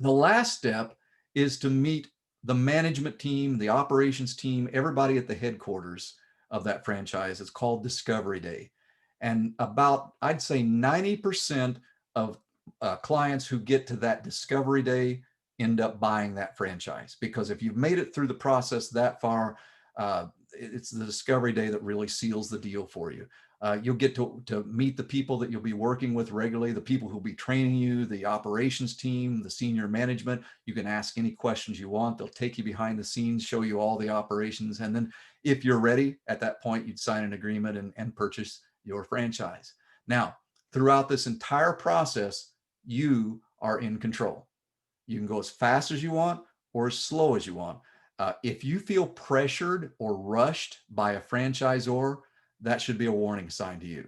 The last step is to meet the management team, the operations team, everybody at the headquarters of that franchise. It's called Discovery Day. And about, I'd say 90% of clients who get to that discovery day end up buying that franchise. Because if you've made it through the process that far, it's the discovery day that really seals the deal for you. You'll get to meet the people that you'll be working with regularly, the people who'll be training you, the operations team, the senior management. You can ask any questions you want. They'll take you behind the scenes, show you all the operations. And then if you're ready, at that point, you'd sign an agreement and purchase your franchise. Now, throughout this entire process, you are in control. You can go as fast as you want or as slow as you want. If you feel pressured or rushed by a franchisor, that should be a warning sign to you,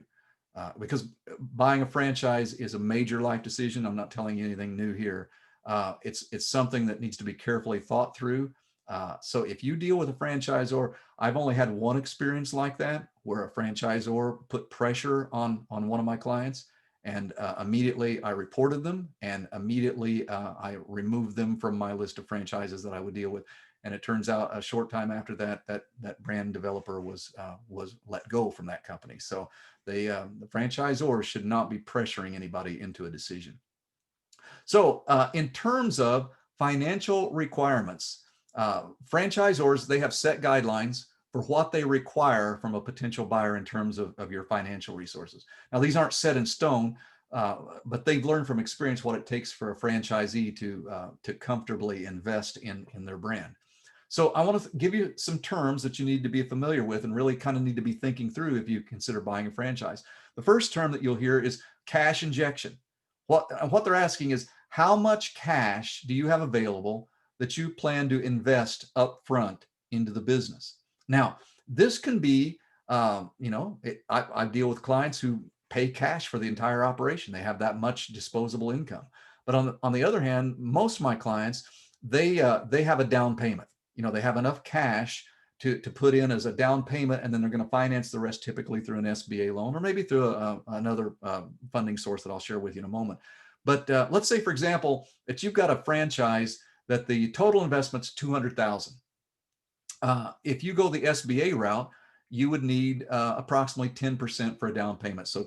because buying a franchise is a major life decision. I'm not telling you anything new here. It's something that needs to be carefully thought through. So if you deal with a franchisor, I've only had one experience like that, where a franchisor put pressure on one of my clients, and immediately I reported them, and immediately I removed them from my list of franchises that I would deal with. And it turns out a short time after that, that brand developer was let go from that company. So the franchisor should not be pressuring anybody into a decision. So in terms of financial requirements, franchisors, they have set guidelines for what they require from a potential buyer in terms of your financial resources. Now, these aren't set in stone, but they've learned from experience what it takes for a franchisee to comfortably invest in their brand. So I want to give you some terms that you need to be familiar with and really kind of need to be thinking through if you consider buying a franchise. The first term that you'll hear is cash injection. What they're asking is, how much cash do you have available that you plan to invest up front into the business? Now, this can be, I deal with clients who pay cash for the entire operation. They have that much disposable income. But on the other hand, most of my clients, they have a down payment. They have enough cash to put in as a down payment, and then they're going to finance the rest typically through an SBA loan or maybe through another funding source that I'll share with you in a moment. But let's say, for example, that you've got a franchise that the total investment's $200,000. If you go the SBA route, you would need approximately 10% for a down payment. So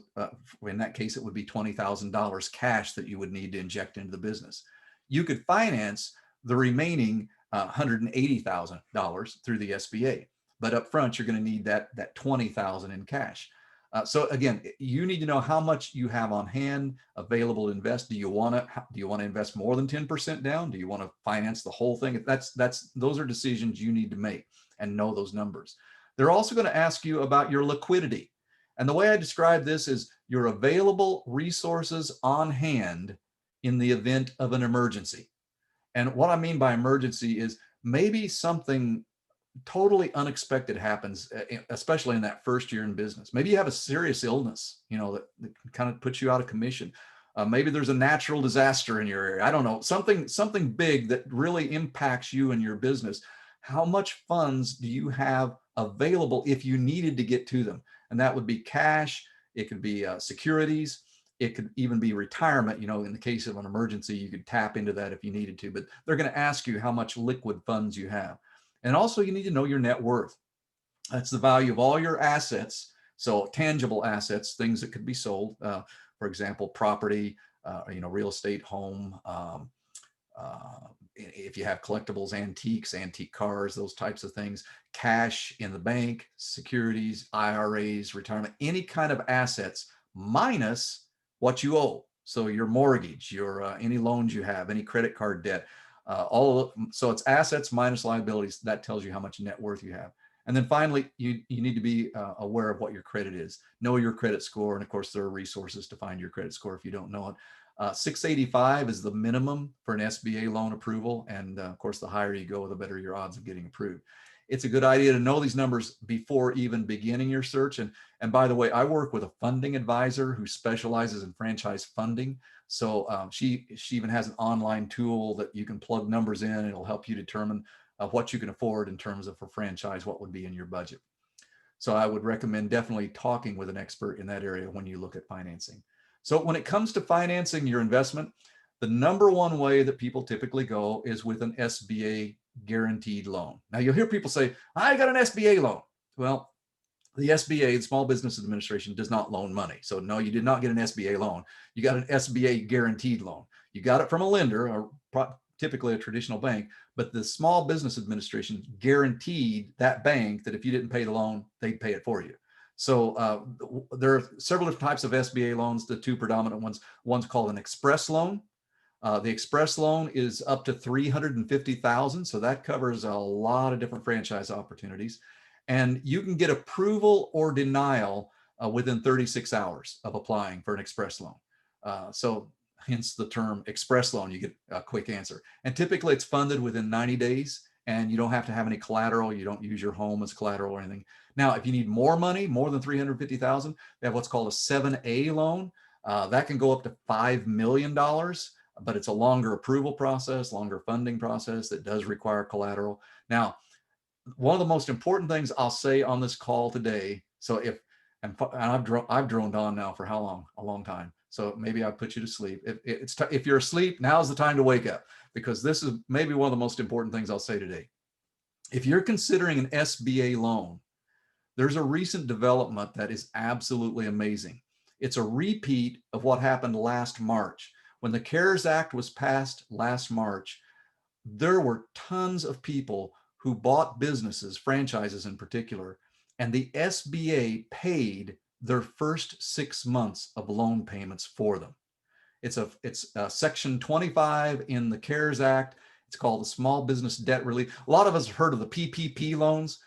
in that case, it would be $20,000 cash that you would need to inject into the business. You could finance the remaining $180,000 through the SBA, but up front, you're going to need that $20,000 in cash. So again, you need to know how much you have on hand available to invest. Do you want to invest more than 10% down? Do you want to finance the whole thing? Those are decisions you need to make and know those numbers. They're also going to ask you about your liquidity. And the way I describe this is your available resources on hand in the event of an emergency. And what I mean by emergency is maybe something totally unexpected happens, especially in that first year in business. Maybe you have a serious illness, that kind of puts you out of commission. Maybe there's a natural disaster in your area. I don't know, something big that really impacts you and your business. How much funds do you have available if you needed to get to them? And that would be cash. It could be securities. It could even be retirement. In the case of an emergency, you could tap into that if you needed to, but they're going to ask you how much liquid funds you have. And also you need to know your net worth. That's the value of all your assets. So tangible assets, things that could be sold, for example, property, real estate, home, if you have collectibles, antique cars, those types of things, cash in the bank, securities, IRAs, retirement, any kind of assets minus what you owe. So your mortgage, your any loans you have, any credit card debt, so it's assets minus liabilities. That tells you how much net worth you have. And then finally, you need to be aware of what your credit is. Know your credit score. And of course, there are resources to find your credit score if you don't know it. 685 is the minimum for an SBA loan approval. And of course, the higher you go, the better your odds of getting approved. It's a good idea to know these numbers before even beginning your search. And by the way, I work with a funding advisor who specializes in franchise funding. So she even has an online tool that you can plug numbers in, and it'll help you determine what you can afford in terms of a franchise, what would be in your budget. So I would recommend definitely talking with an expert in that area when you look at financing. So when it comes to financing your investment, the number one way that people typically go is with an SBA guaranteed loan. Now you'll hear people say, I got an SBA loan. Well, The SBA, the Small Business Administration, does not loan money. So no, you did not get an SBA loan. You got an SBA guaranteed loan. You got it from a lender, or typically a traditional bank, but the Small Business Administration guaranteed that bank that if you didn't pay the loan, they'd pay it for you. So there are several different types of SBA loans. The two predominant ones, one's called an express loan. The express loan is up to $350,000. So that covers a lot of different franchise opportunities. And you can get approval or denial within 36 hours of applying for an express loan. So hence the term express loan, you get a quick answer. And typically it's funded within 90 days and you don't have to have any collateral. You don't use your home as collateral or anything. Now, if you need more money, more than $350,000, they have what's called a 7A loan. That can go up to $5 million, but it's a longer approval process, longer funding process that does require collateral. Now, one of the most important things I'll say on this call today, so and I've droned on now for how long? A long time. So maybe I put you to sleep. If you're asleep, now's the time to wake up, because this is maybe one of the most important things I'll say today. If you're considering an SBA loan, there's a recent development that is absolutely amazing. It's a repeat of what happened last March. When the CARES Act was passed last March, there were tons of people who bought businesses, franchises in particular, and the SBA paid their first 6 months of loan payments for them. It's Section 25 in the CARES Act. It's called the Small Business Debt Relief. A lot of us have heard of the PPP loans.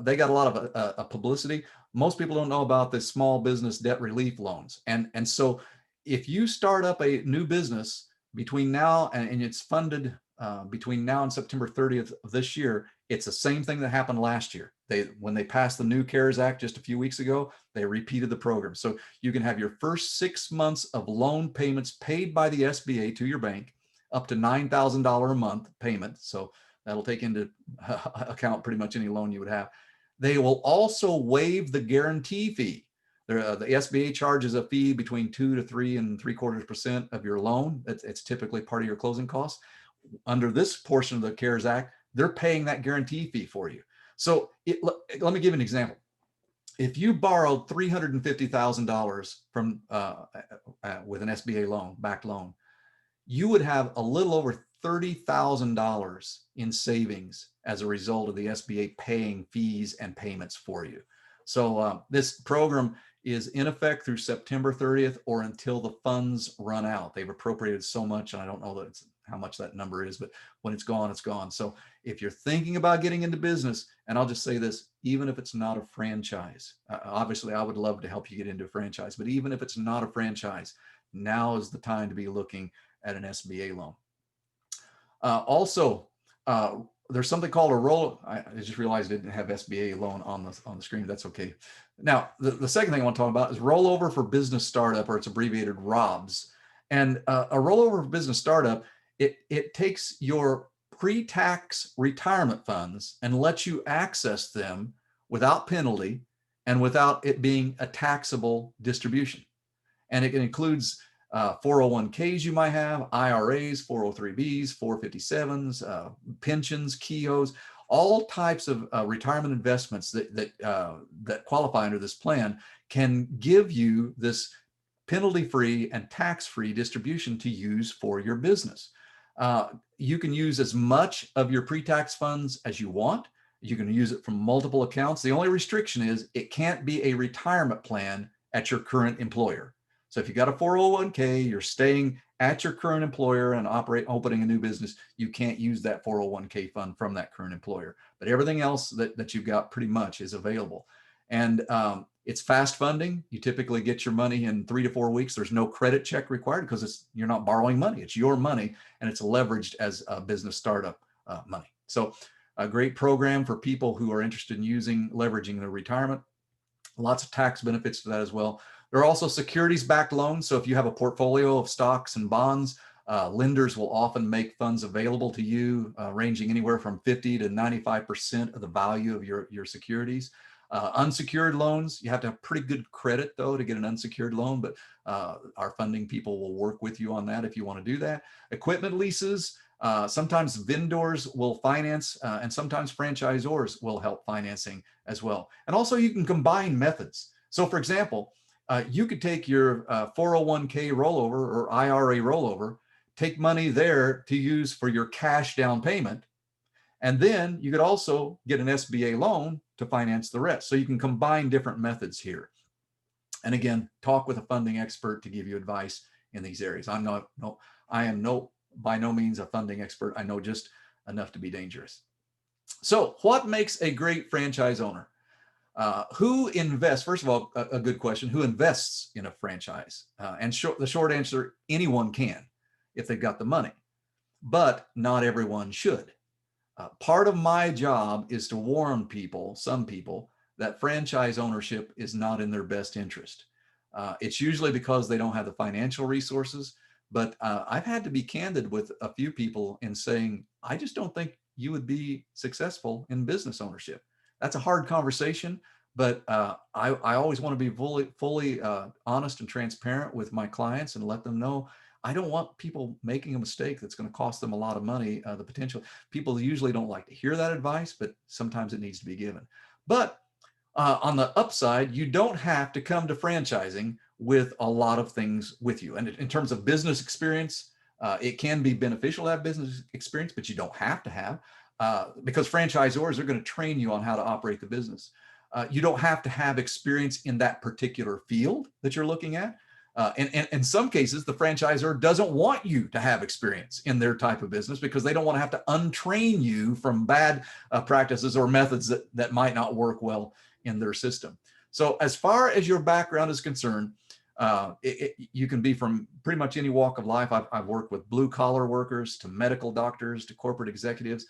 They got a lot of publicity. Most people don't know about the Small Business Debt Relief loans. And so if you start up a new business between now and it's funded between now and September 30th of this year, it's the same thing that happened last year. When they passed the new CARES Act just a few weeks ago, they repeated the program. So you can have your first 6 months of loan payments paid by the SBA to your bank, up to $9,000 a month payment. So that'll take into account pretty much any loan you would have. They will also waive the guarantee fee. The SBA charges a fee between 2 to 3.75% of your loan. It's typically part of your closing costs. Under this portion of the CARES Act, they're paying that guarantee fee for you. So let me give you an example. If you borrowed $350,000 from with an SBA loan, backed loan, you would have a little over $30,000 in savings as a result of the SBA paying fees and payments for you. So this program is in effect through September 30th or until the funds run out. They've appropriated so much, and I don't know how much that number is, but when it's gone, it's gone. So if you're thinking about getting into business, and I'll just say this, even if it's not a franchise, obviously I would love to help you get into a franchise, but even if it's not a franchise, now is the time to be looking at an SBA loan. Also, there's something called a roll. I just realized I didn't have SBA loan on the screen. That's okay. Now, the second thing I want to talk about is rollover for business startup, or it's abbreviated ROBS. And a rollover for business startup, it takes your pre-tax retirement funds and lets you access them without penalty and without it being a taxable distribution. And it includes 401ks you might have, IRAs, 403bs, 457s, pensions, KEOs, all types of retirement investments that qualify under this plan can give you this penalty-free and tax-free distribution to use for your business. You can use as much of your pre-tax funds as you want. You can use it from multiple accounts. The only restriction is it can't be a retirement plan at your current employer. So if you got a 401k, you're staying at your current employer and opening a new business, you can't use that 401k fund from that current employer. But everything else that you've got pretty much is available. And it's fast funding. You typically get your money in 3 to 4 weeks. There's no credit check required because you're not borrowing money. It's your money, and it's leveraged as a business startup money. So a great program for people who are interested in leveraging their retirement. Lots of tax benefits to that as well. There are also securities-backed loans. So if you have a portfolio of stocks and bonds, lenders will often make funds available to you, ranging anywhere from 50 to 95% of the value of your securities. Unsecured loans, you have to have pretty good credit though to get an unsecured loan, but our funding people will work with you on that if you want to do that. Equipment leases, Sometimes vendors will finance, and sometimes franchisors will help financing as well. And also you can combine methods. So for example, you could take your 401k rollover or IRA rollover, take money there to use for your cash down payment. And then you could also get an SBA loan to finance the rest. So you can combine different methods here. And again, talk with a funding expert to give you advice in these areas. I am by no means a funding expert. I know just enough to be dangerous. So what makes a great franchise owner? Who invests? First of all, a good question. Who invests in a franchise? And the short answer, anyone can if they've got the money, but not everyone should. Part of my job is to warn people, some people, that franchise ownership is not in their best interest. It's usually because they don't have the financial resources, but I've had to be candid with a few people in saying, I just don't think you would be successful in business ownership. That's a hard conversation, but I always want to be fully honest and transparent with my clients and let them know I don't want people making a mistake that's going to cost them a lot of money. The potential people usually don't like to hear that advice, but sometimes it needs to be given. But on the upside, you don't have to come to franchising with a lot of things with you. And in terms of business experience, it can be beneficial to have business experience, but you don't have to have, because franchisors are going to train you on how to operate the business. You don't have to have experience in that particular field that you're looking at. And in some cases, the franchisor doesn't want you to have experience in their type of business because they don't want to have to untrain you from bad practices or methods that might not work well in their system. So as far as your background is concerned, you can be from pretty much any walk of life. I've worked with blue collar workers to medical doctors to corporate executives.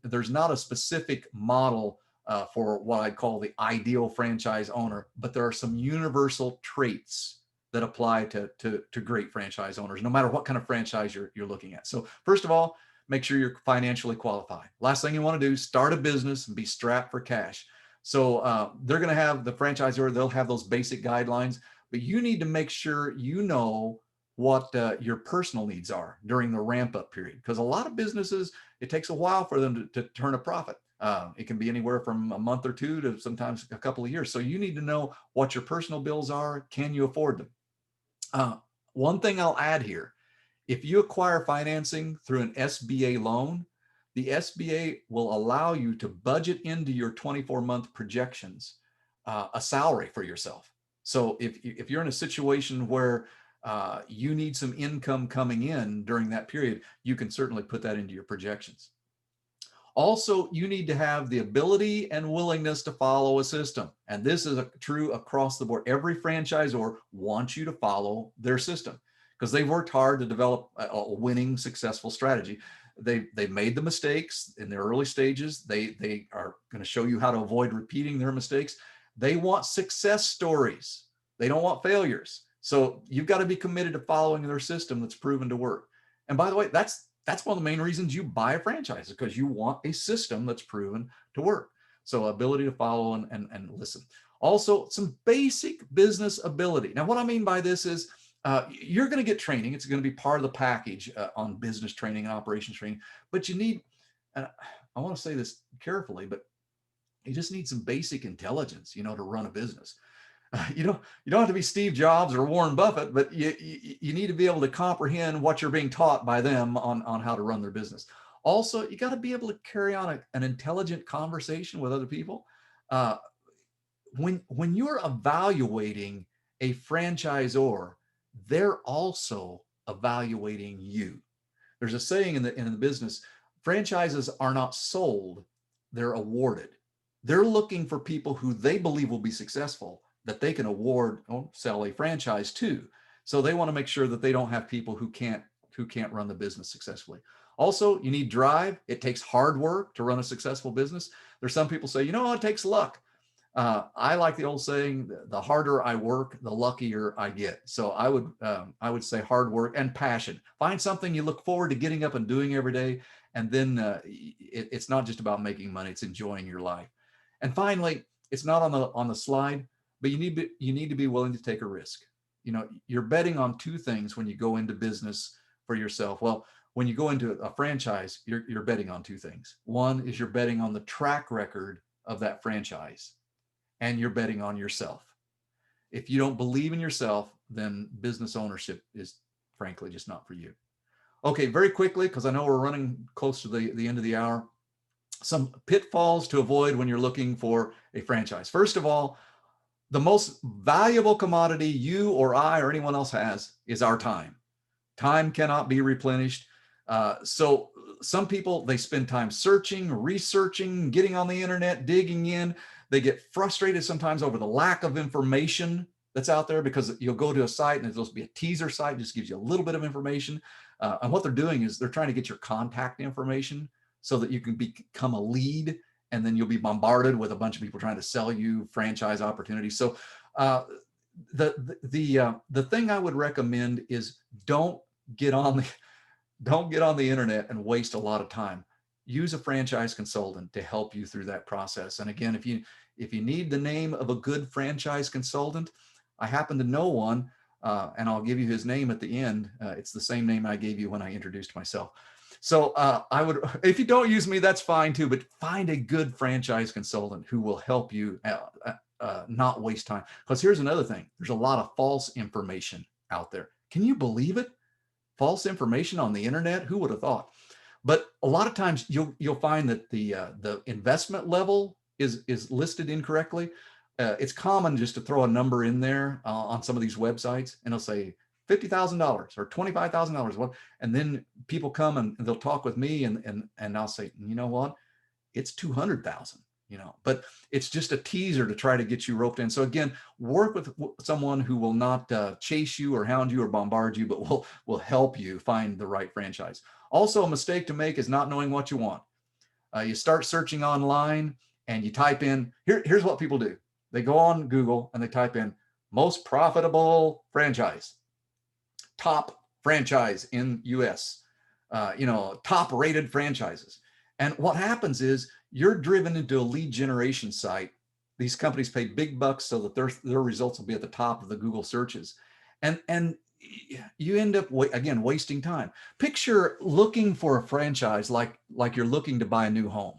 There's not a specific model for what I'd call the ideal franchise owner, but there are some universal traits that apply to great franchise owners, no matter what kind of franchise you're looking at. So first of all, make sure you're financially qualified. Last thing you want to do, start a business and be strapped for cash. So they're going to have the franchisor, they'll have those basic guidelines, but you need to make sure you know what your personal needs are during the ramp up period. Because a lot of businesses, it takes a while for them to turn a profit. It can be anywhere from a month or two to sometimes a couple of years. So you need to know what your personal bills are. Can you afford them? One thing I'll add here, if you acquire financing through an SBA loan, the SBA will allow you to budget into your 24-month projections a salary for yourself. So if you're in a situation where you need some income coming in during that period, you can certainly put that into your projections. Also, you need to have the ability and willingness to follow a system. And this is true across the board. Every franchisor wants you to follow their system because they've worked hard to develop a winning, successful strategy. They've made the mistakes in the early stages. They are going to show you how to avoid repeating their mistakes. They want success stories. They don't want failures. So you've got to be committed to following their system that's proven to work. And by the way, that's one of the main reasons you buy a franchise, because you want a system that's proven to work. So ability to follow and listen. Also, some basic business ability. Now, what I mean by this is you're going to get training. It's going to be part of the package on business training and operations training. But you need, and I want to say this carefully, but you just need some basic intelligence, to run a business. You don't have to be Steve Jobs or Warren Buffett, but you need to be able to comprehend what you're being taught by them on how to run their business. Also, you got to be able to carry on an intelligent conversation with other people. When you're evaluating a franchisor, they're also evaluating you. There's a saying in the business, franchises are not sold, they're awarded. They're looking for people who they believe will be successful that they can sell a franchise to. So they want to make sure that they don't have people who can't run the business successfully. Also, you need drive. It takes hard work to run a successful business. There's some people say, it takes luck. I like the old saying, the harder I work, the luckier I get. So I would say hard work and passion. Find something you look forward to getting up and doing every day. And then it's not just about making money, it's enjoying your life. And finally, it's not on the slide, but you need to be willing to take a risk. You're betting on two things when you go into business for yourself. Well, when you go into a franchise, you're betting on two things. One is you're betting on the track record of that franchise, and you're betting on yourself. If you don't believe in yourself, then business ownership is frankly just not for you. Okay, very quickly, because I know we're running close to the end of the hour, some pitfalls to avoid when you're looking for a franchise. First of all, the most valuable commodity you or I or anyone else has is our time. Time cannot be replenished. So some people, they spend time searching, researching, getting on the internet, digging in. They get frustrated sometimes over the lack of information that's out there, because you'll go to a site and there'll be a teaser site, just gives you a little bit of information. And what they're doing is they're trying to get your contact information so that you can become a lead, and then you'll be bombarded with a bunch of people trying to sell you franchise opportunities. So the thing I would recommend is don't get on the internet and waste a lot of time. Use a franchise consultant to help you through that process. And again, if you need the name of a good franchise consultant, I happen to know one, and I'll give you his name at the end. It's the same name I gave you when I introduced myself. So I would, if you don't use me, that's fine too, but find a good franchise consultant who will help you not waste time. Because here's another thing. There's a lot of false information out there. Can you believe it? False information on the internet? Who would have thought? But a lot of times you'll find that the investment level is listed incorrectly. It's common just to throw a number in there on some of these websites, and it'll say $50,000 or $25,000. And then people come and they'll talk with me, and I'll say, you know what? It's 200,000. But it's just a teaser to try to get you roped in. So again, work with someone who will not chase you or hound you or bombard you, but will help you find the right franchise. Also, a mistake to make is not knowing what you want. You start searching online and you type in, here's what people do. They go on Google and they type in most profitable franchise, top franchise in US, top rated franchises. And what happens is you're driven into a lead generation site. These companies pay big bucks so that their results will be at the top of the Google searches. And you end up, again, wasting time. Picture looking for a franchise like you're looking to buy a new home.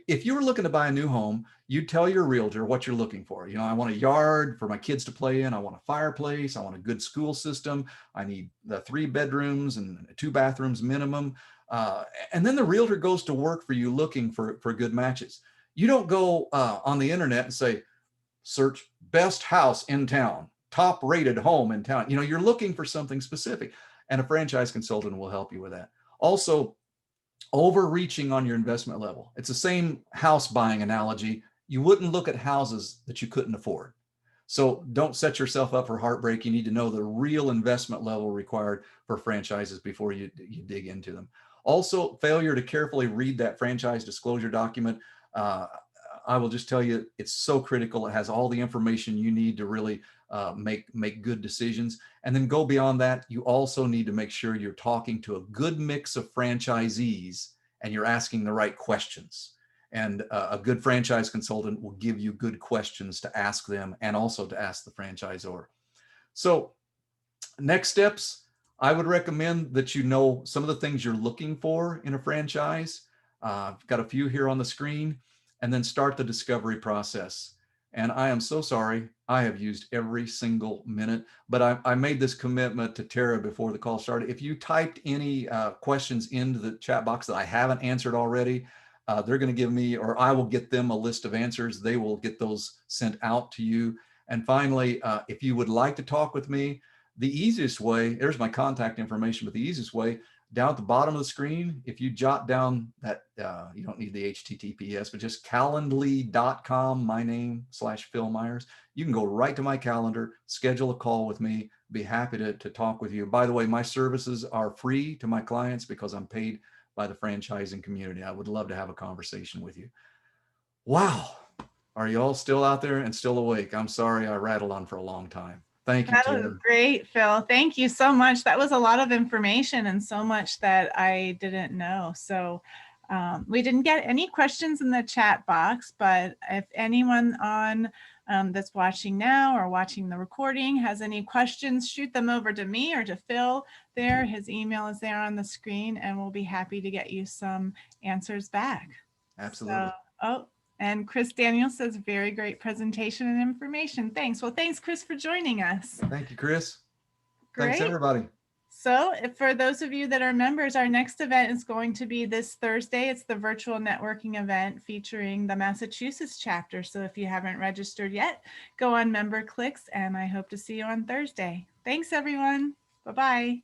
If you were looking to buy a new home, you tell your realtor what you're looking for. I want a yard for my kids to play in. I want a fireplace. I want a good school system. I need the 3 bedrooms and 2 bathrooms minimum. And then the realtor goes to work for you looking for good matches. You don't go on the internet and say, search best house in town, top rated home in town. You're looking for something specific, and a franchise consultant will help you with that. Also, overreaching on your investment level. It's the same house buying analogy. You wouldn't look at houses that you couldn't afford. So don't set yourself up for heartbreak. You need to know the real investment level required for franchises before you dig into them. Also, failure to carefully read that franchise disclosure document. I will just tell you, it's so critical. It has all the information you need to really make good decisions. And then go beyond that, you also need to make sure you're talking to a good mix of franchisees and you're asking the right questions. And a good franchise consultant will give you good questions to ask them and also to ask the franchisor. So next steps, I would recommend that you know some of the things you're looking for in a franchise. I've got a few here on the screen, and then start the discovery process. And I am so sorry, I have used every single minute, but I made this commitment to Tara before the call started. If you typed any questions into the chat box that I haven't answered already, they're going to give me, or I will get them a list of answers. They will get those sent out to you. And finally, if you would like to talk with me, the easiest way, there's my contact information, but the easiest way, down at the bottom of the screen, if you jot down that, you don't need the HTTPS, but just calendly.com, my name /Phil Myers, you can go right to my calendar, schedule a call with me, be happy to talk with you. By the way, my services are free to my clients because I'm paid by the franchising community. I would love to have a conversation with you. Wow. Are you all still out there and still awake? I'm sorry I rattled on for a long time. Thank you, That Tara. was great, Phil. Thank you so much. That was a lot of information and so much that I didn't know. So we didn't get any questions in the chat box, but if anyone on that's watching now or watching the recording has any questions, shoot them over to me or to Phil there. His email is there on the screen, and we'll be happy to get you some answers back. Absolutely. So, and Chris Daniel says, very great presentation and information. Thanks. Well, thanks, Chris, for joining us. Thank you, Chris. Great. Thanks, everybody. So for those of you that are members, our next event is going to be this Thursday. It's the virtual networking event featuring the Massachusetts chapter. So if you haven't registered yet, go on member clicks, and I hope to see you on Thursday. Thanks, everyone. Bye-bye.